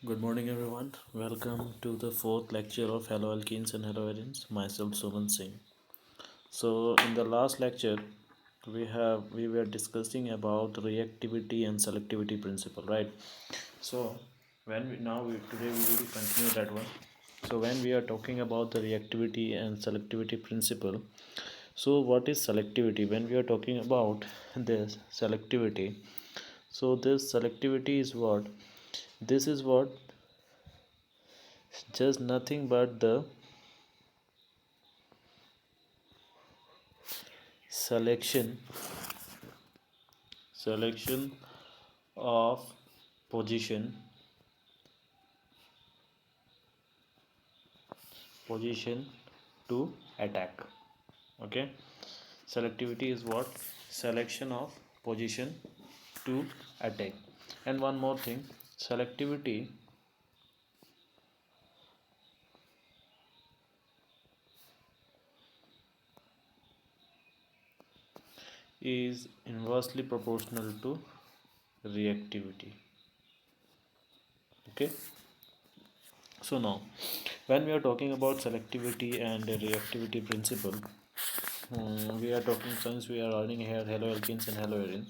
Good morning, everyone. Welcome to the fourth lecture of Hello Alkenes and Hello Arenes. Myself, Suman Singh. So, in the last lecture, we were discussing about reactivity and selectivity principle, right? So, today we will continue that one. So, when we are talking about the reactivity and selectivity principle, so what is selectivity? When we are talking about this selectivity, so this selectivity is what? This is what just nothing but the selection selection of position to attack. Okay, selectivity is what? Selection of position to attack. And one more thing, selectivity is inversely proportional to reactivity. Okay, so now when we are talking about selectivity and reactivity principle, we are talking, since we are learning here hello alkenes and hello arenes.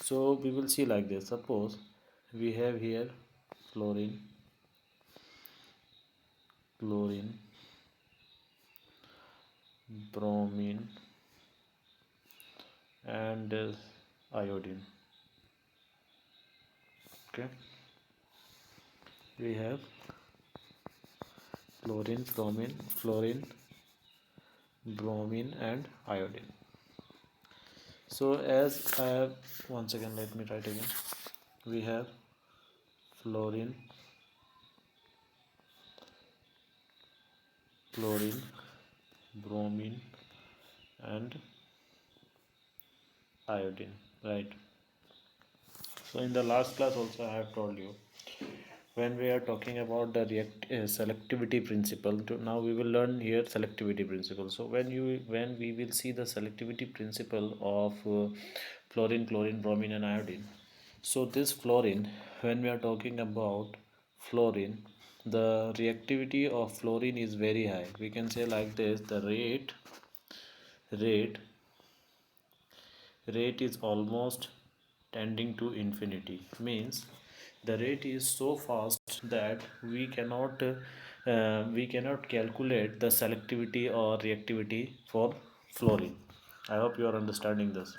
So we will see like this. Suppose we have here fluorine, chlorine, bromine, and iodine. Okay, we have fluorine, bromine, and iodine. So as I have, once again, let me write again. We have fluorine, chlorine, bromine, and iodine. Right. So in the last class also I have told you, when we are talking about the selectivity principle, now we will learn here selectivity principle. So when we will see the selectivity principle of fluorine, chlorine, bromine, and iodine. So this fluorine, when we are talking about fluorine, the reactivity of fluorine is very high. We can say like this: the rate rate is almost tending to infinity. Means the rate is so fast that we cannot calculate the selectivity or reactivity for fluorine. I hope you are understanding this.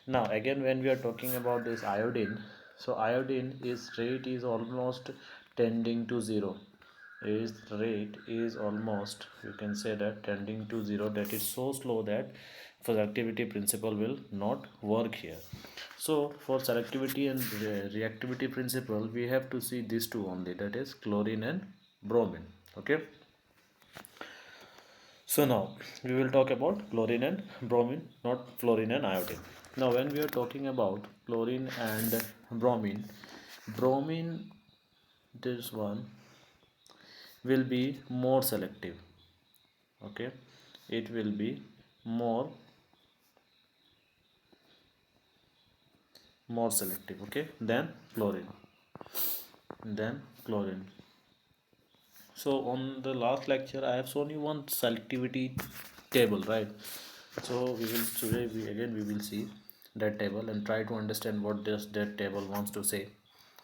Now again, when we are talking about this iodine, so iodine is rate is almost tending to zero. Is rate is almost, you can say that, tending to zero. That is so slow that for selectivity principle will not work here. So for selectivity and reactivity principle, we have to see these two only, that is chlorine and bromine. Okay, so now we will talk about chlorine and bromine, not fluorine and iodine. Now when we are talking about chlorine and bromine, this one will be more selective. Okay, it will be more more selective, okay, than chlorine. So on the last lecture I have shown you one selectivity table, right? So we will see that table and try to understand what does that table wants to say.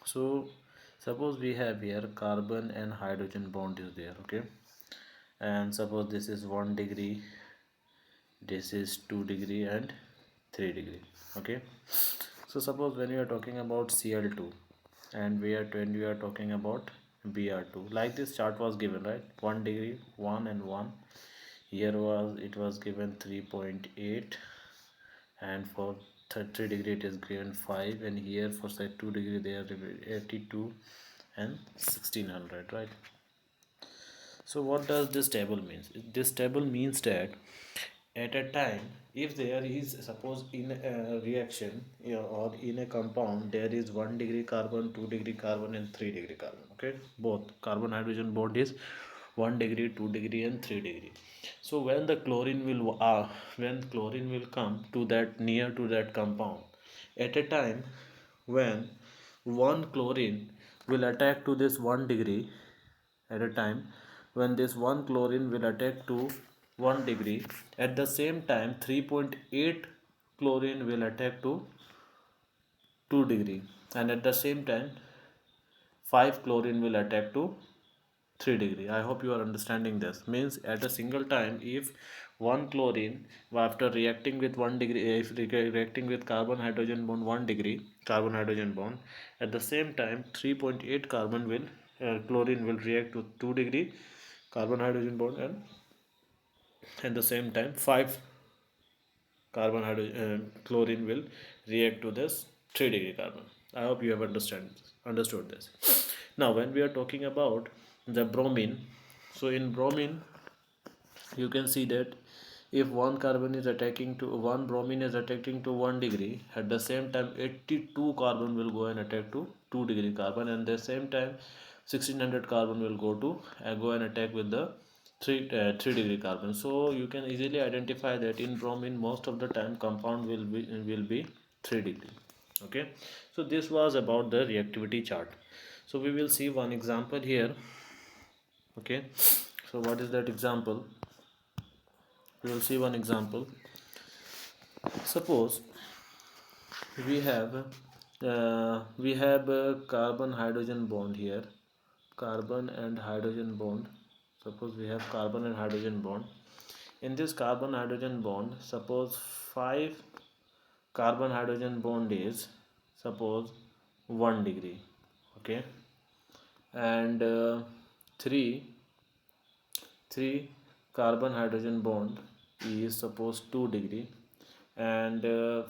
So suppose we have here carbon and hydrogen bond is there. Okay, and suppose this is 1 degree, this is 2 degree, and 3 degree. Okay, so suppose when you are talking about Cl2, and when we are talking about Br2, like this chart was given, right? 1 degree, 1 and 1. Here it was given 3.8, and for 3 degree it is given 5, and here for say 2 degree they are 82 and 1600, right? So what does this table means? This table means that at a time, if there is, suppose in a reaction, or in a compound, there is 1 degree carbon, 2 degree carbon, and 3 degree carbon. Okay, both carbon hydrogen bond is 1 degree, 2 degree, and 3 degree. So when chlorine will come to that, near to that compound, at a time when one chlorine will attack to this 1 degree at a time. When this one chlorine will attack to 1 degree, at the same time 3.8 chlorine will attack to 2 degree, and at the same time 5 chlorine will attack to 3 degree. I hope you are understanding this. Means at a single time, if one chlorine after reacting with 1 degree, if reacting with carbon hydrogen bond 1 degree carbon hydrogen bond, at the same time 3.8 carbon will chlorine will react to 2 degree carbon hydrogen bond, and at the same time 5 carbon chlorine will react to this 3 degree carbon. I hope you have understood this. Now when we are talking about the bromine, so in bromine you can see that if one carbon is attacking to one bromine is attacking to 1 degree, at the same time 82 carbon will go and attack to 2 degree carbon, and at the same time 1600 carbon will go and attack with the 3 degree carbon. So you can easily identify that in bromine most of the time compound will be 3 degree. Okay, so this was about the reactivity chart. So we will see one example here. Okay, so what is that example? We will see one example. Suppose we have a carbon hydrogen bond here, carbon and hydrogen bond. Suppose we have carbon and hydrogen bond. In this carbon hydrogen bond, suppose 5 carbon hydrogen bond is suppose 1 degree. Okay, and 3 carbon hydrogen bond is suppose 2 degree, and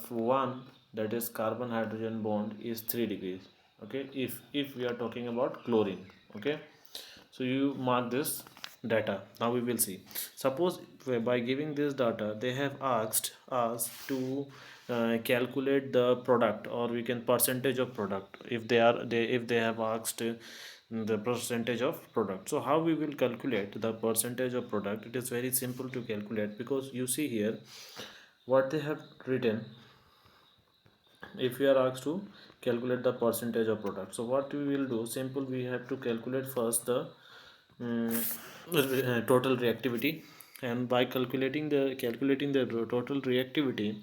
one, that is carbon hydrogen bond, is 3 degrees. Okay, if we are talking about chlorine. Okay, so you mark this data. Now we will see. Suppose by giving this data they have asked us to calculate the product, or we can percentage of product. If they have asked the percentage of product, so how we will calculate the percentage of product? It is very simple to calculate, because you see here what they have written. If we are asked to calculate the percentage of product, so what we will do, simple, we have to calculate first the total reactivity, and by calculating the total reactivity,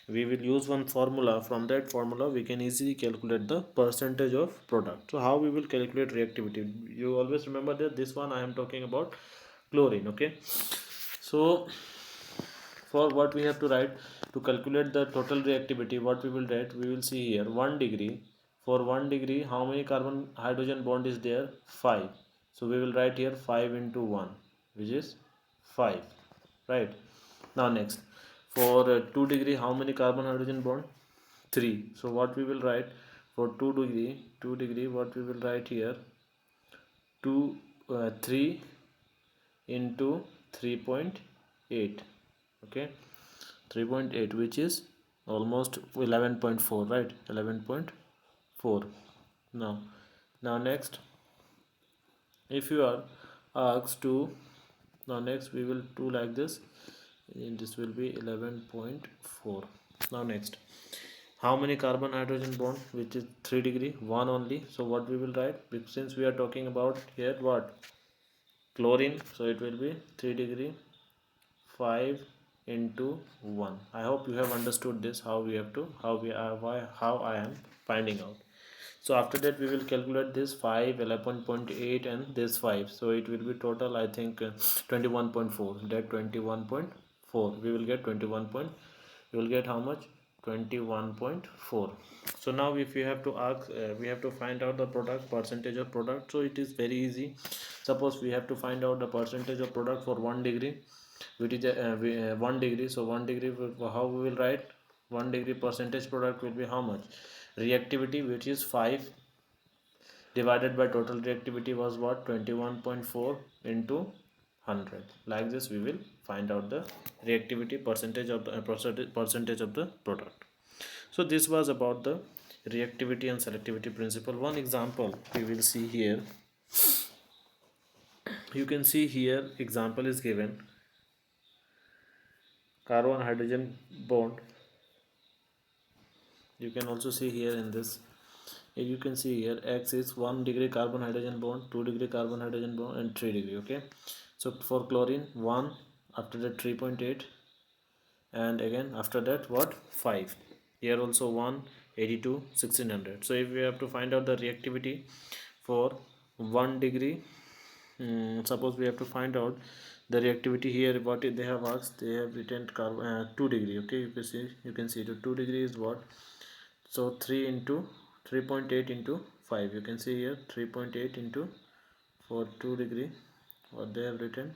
we will use one formula. From that formula we can easily calculate the percentage of product. So how we will calculate reactivity? You always remember that this one I am talking about chlorine. Okay, so for what we have to write, to calculate the total reactivity, what we will write, we will see here 1 degree. For 1 degree, how many carbon hydrogen bond is there? 5. So we will write here 5 into 1, which is 5, right? Now next, for 2 degree, how many carbon hydrogen bond? 3. So what we will write for 2 degree, what we will write here, 3 into 3.8. Okay, 3.8, which is almost 11.4, right? 11.4. Now next, if you are asked to, now next we will do like this, and this will be 11.4. now next, how many carbon hydrogen bond, which is 3 degree? 1 only. So what we will write, since we are talking about here what, chlorine, so it will be 3 degree 5 into 1. I hope you have understood this, how we have to, how I am finding out. So after that we will calculate this 5, 11.8 and this 5, so it will be total, I think 21.4. that 21.4 we will get 21 point, we will get how much? 21.4. So now if you have to ask, we have to find out the product, percentage of product. So it is very easy. Suppose we have to find out the percentage of product for 1 degree, which is 1 degree. So 1 degree, how we will write? 1 degree percentage product will be how much? Reactivity, which is 5, divided by total reactivity was what? 21.4 into 100. Like this we will find out the reactivity percentage of the percentage of the product. So this was about the reactivity and selectivity principle. One example we will see here. You can see here example is given, carbon hydrogen bond. You can also see here in this You can see here X is 1 degree carbon hydrogen bond, 2 degree carbon hydrogen bond, and 3 degree. Okay, so for chlorine 1, after that 3.8, and again after that what, 5. Here also 1, 82, 1600. So if we have to find out the reactivity for 1 degree, suppose we have to find out the reactivity here, what they have asked, they have written 2 degree. Okay, you can see the 2 degree is what, so 3 into 3.8 into 5, you can see here 3.8 into, for 2 degree what they have written,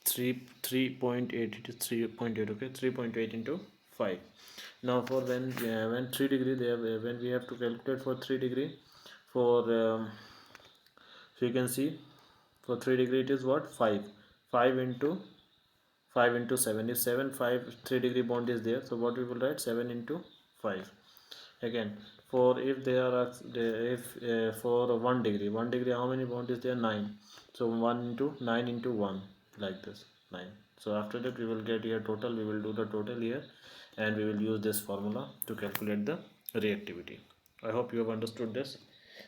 3.8, it is 3.8. Okay, 3.8 into 5. Now for when 3 degree, they have when we have to calculate for 3 degree, for so you can see for 3 degree it is what, 5. 5 into 7 is 7. 5, 3 degree bond is there, so what we will write, 7 into 5. Again, for if they are if for 1 degree, 1 degree how many bond is there, 9. So 1 into 9 into 1, like this, 9. So after that we will get here total, we will do the total here, and we will use this formula to calculate the reactivity. I hope you have understood this.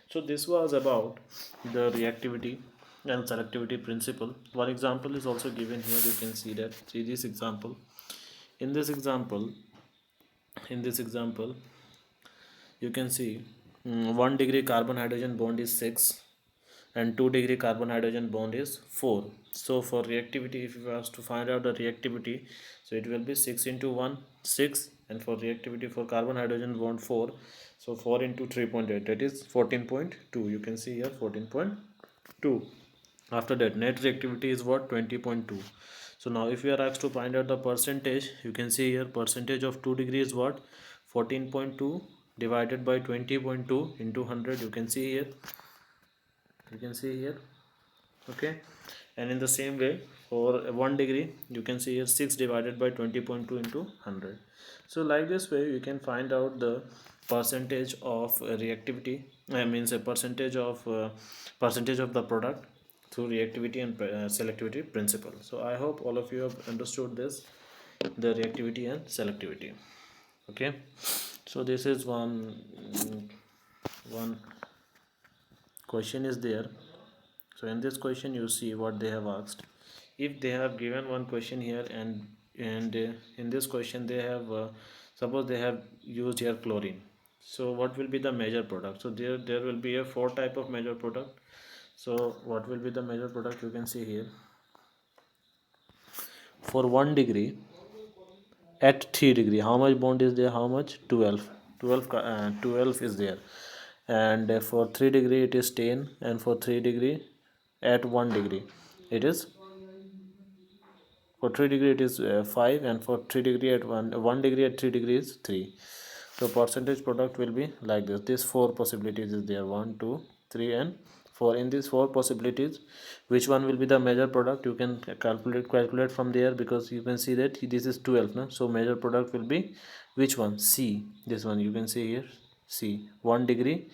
So this was about the reactivity and selectivity principle. One example is also given here, you can see that, see this example. In this example, you can see 1 degree carbon hydrogen bond is 6, and 2 degree carbon hydrogen bond is 4. So for reactivity, if you have to find out the reactivity, so it will be 6 into 1, 6, and for reactivity for carbon hydrogen bond 4, so 4 into 3.8, that is 14.2. you can see here 14.2. After that net reactivity is what, 20.2. So now if you are asked to find out the percentage, you can see here percentage of 2 degree is what, 14.2 divided by 20.2 into 100, you can see here. Okay, and in the same way for 1 degree, you can see here 6 divided by 20.2 into 100. So like this way you can find out the percentage of reactivity, I means a percentage of the product through reactivity and selectivity principle. So I hope all of you have understood this, the reactivity and selectivity. Okay, so this is one question is there. So in this question you see what they have asked. If they have given one question here, and in this question they have suppose they have used here chlorine, so what will be the major product? So there will be a 4 type of major product. So what will be the major product, you can see here. For 1 degree at 3 degree, how much bond is there, how much, 12. 12 is there. And for 3 degree it is 10, and for 3 degree at 1 degree it is, for 3 degree it is 5, and for 3 degree at 1 degree at 3 degree is 3. So percentage product will be like this. These 4 possibilities is there, 1, 2, 3, and 4. In these 4 possibilities, which one will be the major product, you can calculate from there, because you can see that this is 12, no? So major product will be which one, C. This one you can see here, C. 1 degree,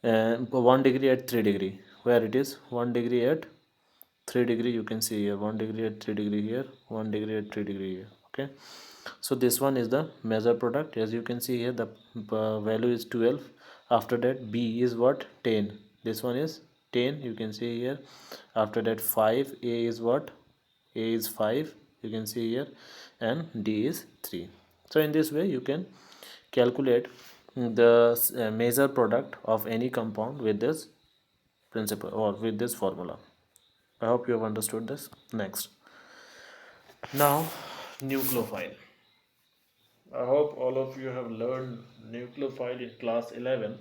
1 degree at 3 degree, where it is 1 degree at 3 degree, you can see here 1 degree at 3 degree here, 1 degree at 3 degree here. Okay, so this one is the major product. As you can see here, the value is 12. After that B is what, 10. This one is 10, you can see here. After that 5, A is what, A is 5, you can see here, and D is 3. So in this way you can calculate the major product of any compound with this principle or with this formula. I hope you have understood this. Next, now nucleophile. I hope all of you have learned nucleophile in class 11.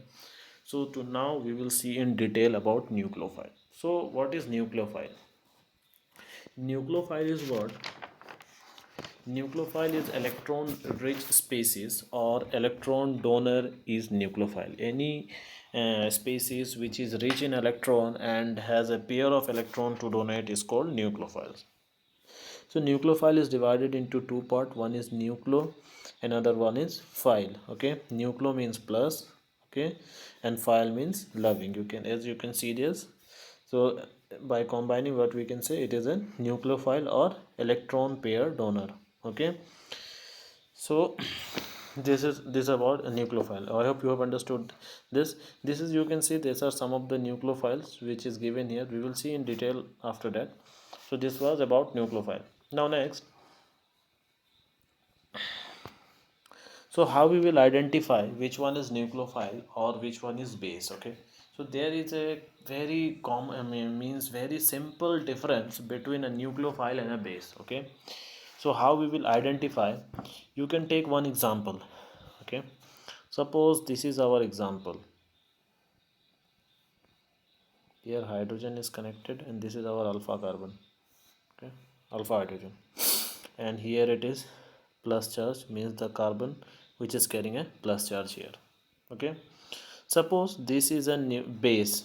So to now we will see in detail about nucleophile. So what is nucleophile? Nucleophile is what? Nucleophile is electron rich species, or electron donor is nucleophile. Any species which is rich in electron and has a pair of electron to donate is called nucleophile. So nucleophile is divided into two parts. One is nucleo, another one is phile. Okay, nucleo means plus, okay, and phile means loving. You can, as you can see this. So by combining, what we can say, it is a nucleophile or electron pair donor. Okay, so this about a nucleophile. I hope you have understood this. This is, you can see, these are some of the nucleophiles which is given here. We will see in detail after that. So this was about nucleophile. Now next, so how we will identify which one is nucleophile or which one is base? Okay, so there is a very common, means very simple difference between a nucleophile and a base. Okay, so how we will identify? You can take one example. Okay, suppose this is our example. Here hydrogen is connected and this is our alpha carbon. Okay, alpha hydrogen, and here it is plus charge, means the carbon which is carrying a plus charge here. Okay, suppose this is a new base.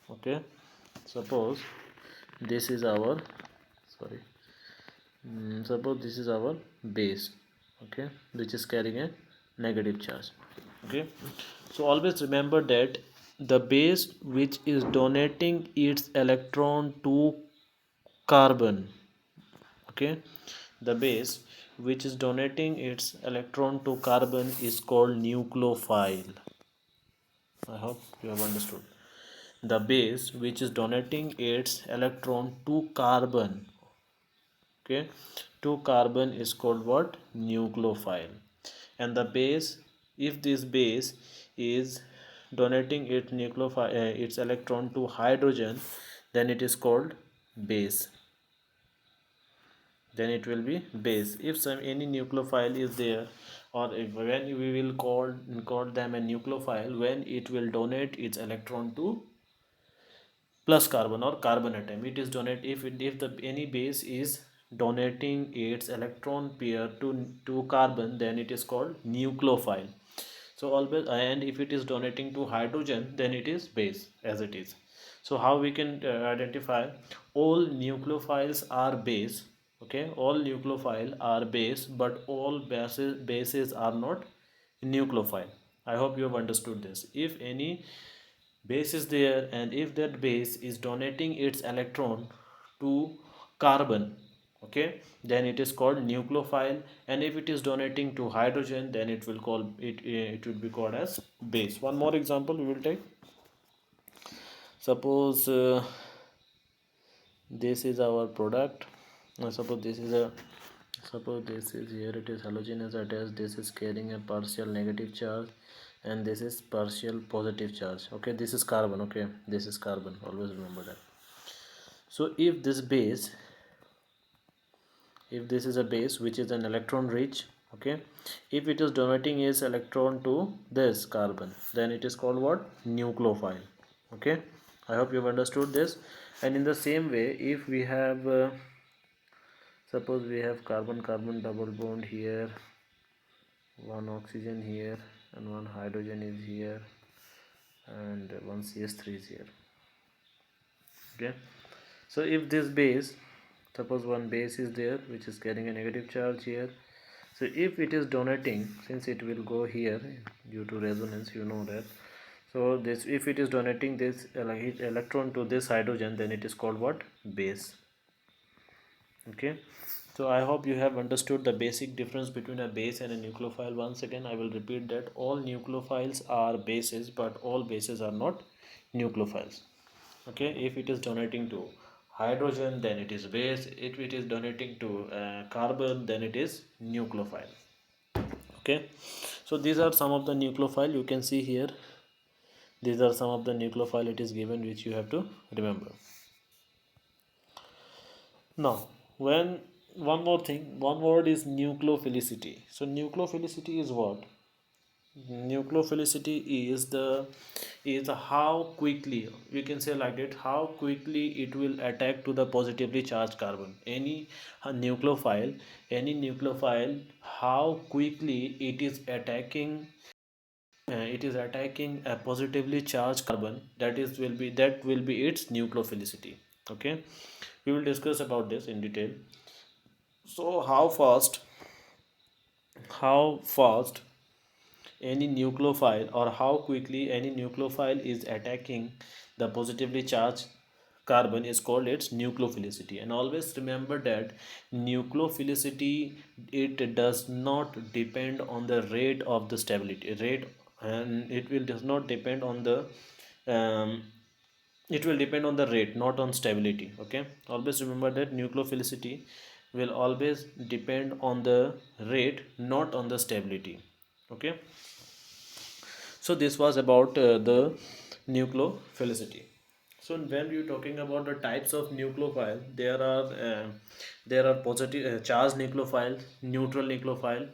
Okay, suppose this is our, sorry, suppose this is our base. Okay, which is carrying a negative charge. Okay, so always remember that the base which is donating its electron to carbon, okay, the base which is donating its electron to carbon is called nucleophile. I hope you have understood. The base which is donating its electron to carbon, okay, to carbon is called what? Nucleophile. And the base, if this base is donating its nucleophile, its electron to hydrogen, then it is called base. Then it will be base. If some any nucleophile is there, or if, when we will call them a nucleophile, when it will donate its electron to plus carbon or carbon atom, it is donate, if the any base is donating its electron pair to carbon, then it is called nucleophile. So always, and if it is donating to hydrogen, then it is base as it is. So how we can identify? All nucleophiles are base. Okay, all nucleophile are base, but all bases are not nucleophile. I hope you have understood this. If any base is there and if that base is donating its electron to carbon, okay, then it is called nucleophile. And if it is donating to hydrogen, then it will call it, it will be called as base. One more example we will take. Suppose this is our product. Suppose this is a, suppose this is, here it is halogen is attached, this is carrying a partial negative charge and this is partial positive charge. Okay, this is carbon. Okay, this is carbon, always remember that. So if this base, if this is a base which is an electron rich, okay, if it is donating its electron to this carbon, then it is called what? Nucleophile. Okay, I hope you have understood this. And in the same way, if we have suppose we have carbon carbon double bond here, one oxygen here and one hydrogen is here and one CH3 is here. Okay, so if this base, suppose one base is there which is carrying a negative charge here, so if it is donating, since it will go here due to resonance, you know that. So this, if it is donating this electron to this hydrogen, then it is called what? Base. Okay, so I hope you have understood the basic difference between a base and a nucleophile. Once again I will repeat that all nucleophiles are bases, but all bases are not nucleophiles. Okay, if it is donating to hydrogen, then it is base. If it is donating to carbon, then it is nucleophile. Okay, so these are some of the nucleophile. You can see here, these are some of the nucleophile it is given, which you have to remember. Now, when one more thing, one word is nucleophilicity. So nucleophilicity is what? Nucleophilicity is the, is how quickly, we can say like that, how quickly it will attack to the positively charged carbon. Any nucleophile, any nucleophile, how quickly it is attacking, it is attacking a positively charged carbon, that is will be, that will be its nucleophilicity. Okay, we will discuss about this in detail. So how fast any nucleophile, or how quickly any nucleophile is attacking the positively charged carbon is called its nucleophilicity. And always remember that nucleophilicity, it does not depend on the rate of the stability rate, and it will does not depend on the um, it will depend on the rate, not on stability. Okay, always remember that nucleophilicity will always depend on the rate, not on the stability. Okay, so this was about the nucleophilicity. So when you're talking about the types of nucleophile, there are positive charged nucleophile, neutral nucleophile,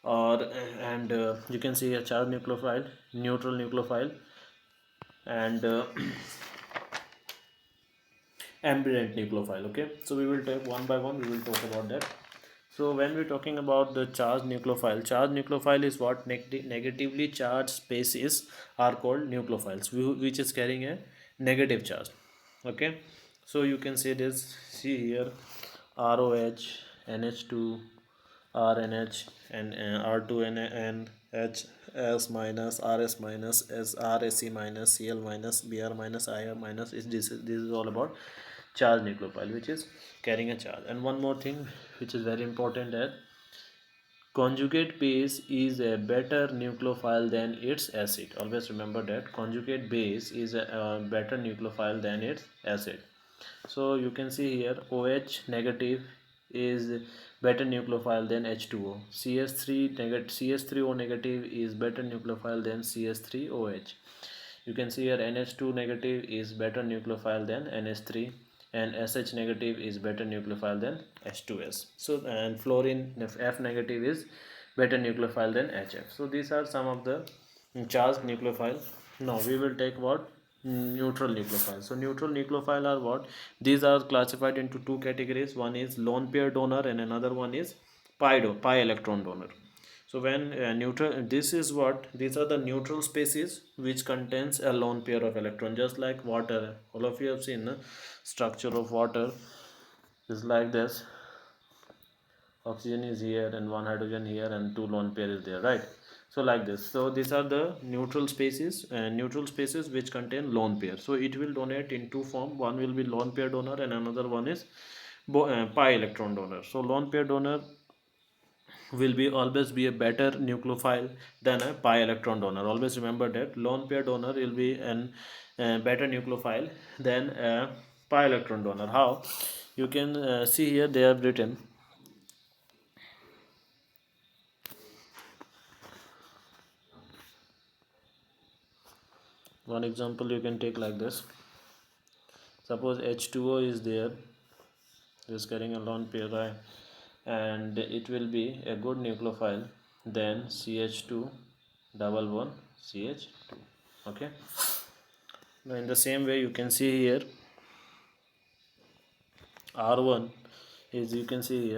or and you can see a charged nucleophile, neutral nucleophile, and ambient nucleophile. Okay, so we will take one by one, we will talk about that. So when we're talking about the charged nucleophile is what negatively charged species are called nucleophiles, which is carrying a negative charge. Okay, so you can see this, see here, ROH, NH2, RNH, and R2NH, S minus, RS minus, S RSC minus, Cl minus, Br minus, Ir minus. This is all about charge nucleophile, which is carrying a charge. And one more thing which is very important, that conjugate base is a better nucleophile than its acid. Always remember that conjugate base is a better nucleophile than its acid. So you can see here OH negative is better nucleophile than H2O. CH3O negative is better nucleophile than CH3OH. You can see here NH2 negative is better nucleophile than NH3, and SH negative is better nucleophile than H2S. So and fluorine F negative is better nucleophile than HF. So these are some of the charged nucleophile. Now we will take what neutral nucleophile. So neutral nucleophile are what? These are classified into two categories. One is lone pair donor and another one is pi electron donor. So when neutral, this is what, these are the neutral species which contains a lone pair of electron, just like water. All of you have seen the structure of water is like this. Oxygen is here and one hydrogen here and two lone pair is there, right? So like this. So these are the neutral spaces which contain lone pair. So it will donate in two form. One will be lone pair donor and another one is pi electron donor. So lone pair donor will be always be a better nucleophile than a pi electron donor. Always remember that lone pair donor will be an better nucleophile than a pi electron donor. How? You can see here they have written one example. You can take like this. Suppose H2O is there, is carrying a lone pair, right? And it will be a good nucleophile than CH2 double bond CH2. Okay, now in the same way you can see here R1 is, you can see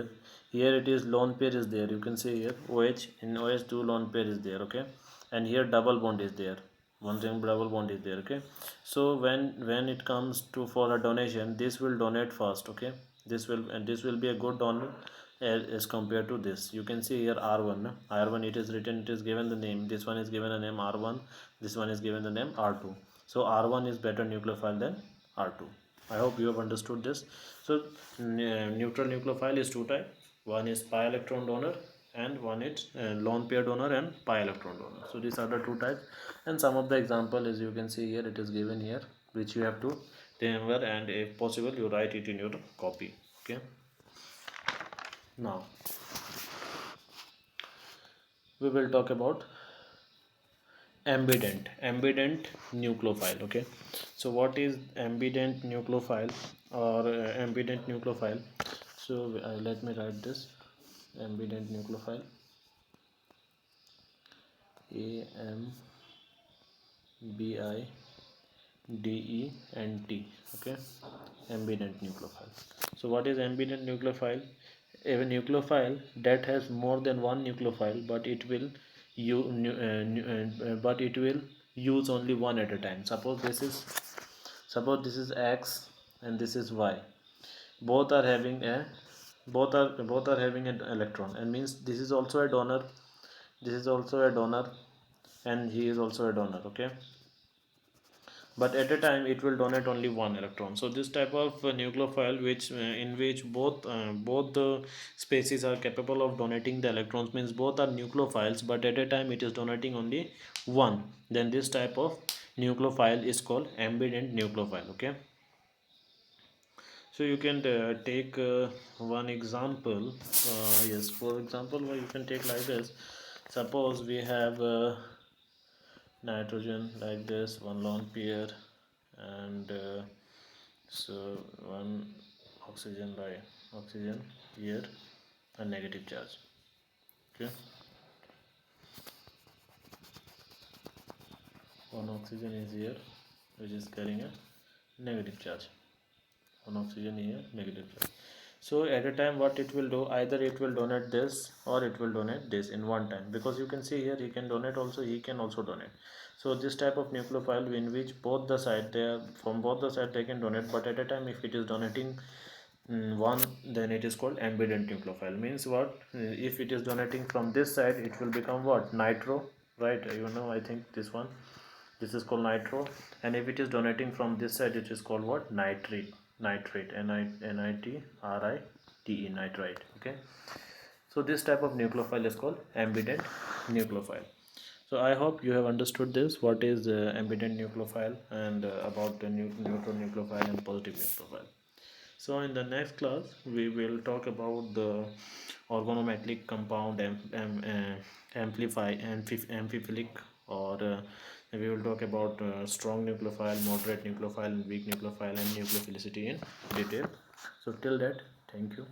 here it is lone pair is there, you can see here OH, in OH2 lone pair is there. Okay, and here double bond is there, one ring double bond is there. Okay, so when it comes to for a donation, this will donate first. Okay, this will be a good donor as compared to this. You can see here R1, no? R1 it is written, it is given the name, this one is given a name R1, this one is given the name R2. So R1 is better nucleophile than R2. I hope you have understood this. So neutral nucleophile is two type. One is pi electron donor and one is lone pair donor and pi electron donor. So these are the two types, and some of the example as you can see here, it is given here, which you have to remember, and if possible you write it in your copy. Okay, now we will talk about ambident nucleophile. Okay, so what is ambident nucleophile or ambident nucleophile? So let me write this. Ambident nucleophile, AMBIDENT. Okay, ambident nucleophile. So what is ambident nucleophile? A nucleophile that has more than one nucleophile, but it will use only one at a time. Suppose this is X and this is Y. Both are having a both are having an electron, and means this is also a donor, this is also a donor, and he is also a donor. Okay, but at a time it will donate only one electron. So this type of nucleophile which in which both the species are capable of donating the electrons, means both are nucleophiles, but at a time it is donating only one, then this type of nucleophile is called ambident nucleophile. Okay, so you can take one example. Yes, for example, you can take like this. Suppose we have nitrogen like this, one lone pair, and so one oxygen, like oxygen here, a negative charge. Okay, one oxygen is here which is carrying a negative charge, one oxygen here, negative charge. So at a time what it will do, either it will donate this or it will donate this in one time, because you can see here he can donate also, he can also donate. So this type of nucleophile in which both the side, they are from both the side they can donate, but at a time if it is donating one, then it is called ambident nucleophile. Means what? If it is donating from this side, it will become what? Nitro, right? You know, I think this one, this is called nitro. And if it is donating from this side, it is called what? Nitrate. Nitrate. Nitrite, nitrite. Okay, so this type of nucleophile is called ambident nucleophile. So I hope you have understood this, what is ambident nucleophile, and about the neutral nucleophile and positive nucleophile. So in the next class we will talk about the organometallic compound amphiphilic, or we will talk about strong nucleophile, moderate nucleophile, and weak nucleophile, and nucleophilicity in detail. So till that, thank you.